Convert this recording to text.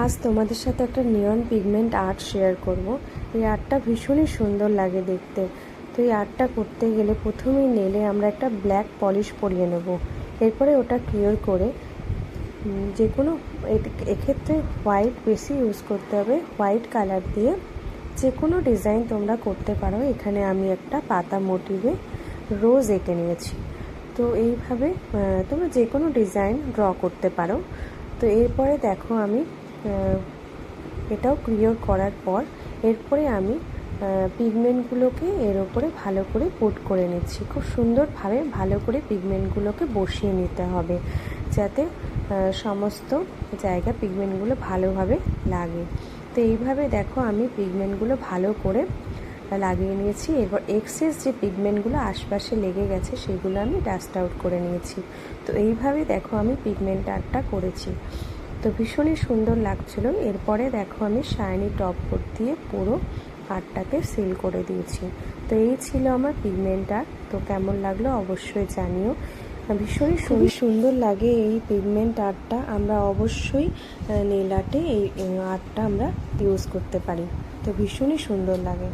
আজ তোমাদের সাথে একটা নিয়ন পিগমেন্ট আর্ট শেয়ার করব। এই আর্টটা ভীষণই সুন্দর লাগে দেখতে। তো এই আর্টটা করতে গেলে প্রথমেই নেলে আমরা একটা ব্ল্যাক পলিশ পরিয়ে নেব। এরপরে ওটা ক্লিয়ার করে যে কোনো এক্ষেত্রে হোয়াইট বেশি ইউজ করতে হবে। হোয়াইট কালার দিয়ে যে কোনো ডিজাইন তোমরা করতে পারো। এখানে আমি একটা পাতা মোটিভে রোজ এঁকে নিয়েছি। তো এইভাবে তোমরা যে কোনো ডিজাইন ড্র করতে পারো। তো এরপরে দেখো আমি এটাও ক্লিয়ার করার পর এরপরে আমি পিগমেন্টগুলোকে এর ওপরে ভালো করে কোট করে নিচ্ছি। খুব সুন্দরভাবে ভালো করে পিগমেন্টগুলোকে বসিয়ে নিতে হবে, যাতে সমস্ত জায়গা পিগমেন্টগুলো ভালোভাবে লাগে। তো এইভাবে দেখো আমি পিগমেন্টগুলো ভালো করে লাগিয়ে নিয়েছি। এরপর এক্সেস যে পিগমেন্টগুলো আশপাশে লেগে গেছে সেগুলো আমি ডাস্ট আউট করে নিয়েছি। তো এইভাবে দেখো আমি পিগমেন্ট আর্টটা করেছি। তো ভীষণই সুন্দর লাগছিলো। এরপরে দেখো আমি শাইনি টপ কোট দিয়ে পুরো আর্টটাকে সিল করে দিয়েছি। তো এই ছিল আমার পিগমেন্ট আর্ট। তো কেমন লাগলো অবশ্যই জানিও। ভীষণই খুবই সুন্দর লাগে এই পিগমেন্ট আর্টটা। আমরা অবশ্যই নেল আর্টে এই আর্টটা আমরা ইউজ করতে পারি। তো ভীষণই সুন্দর লাগে।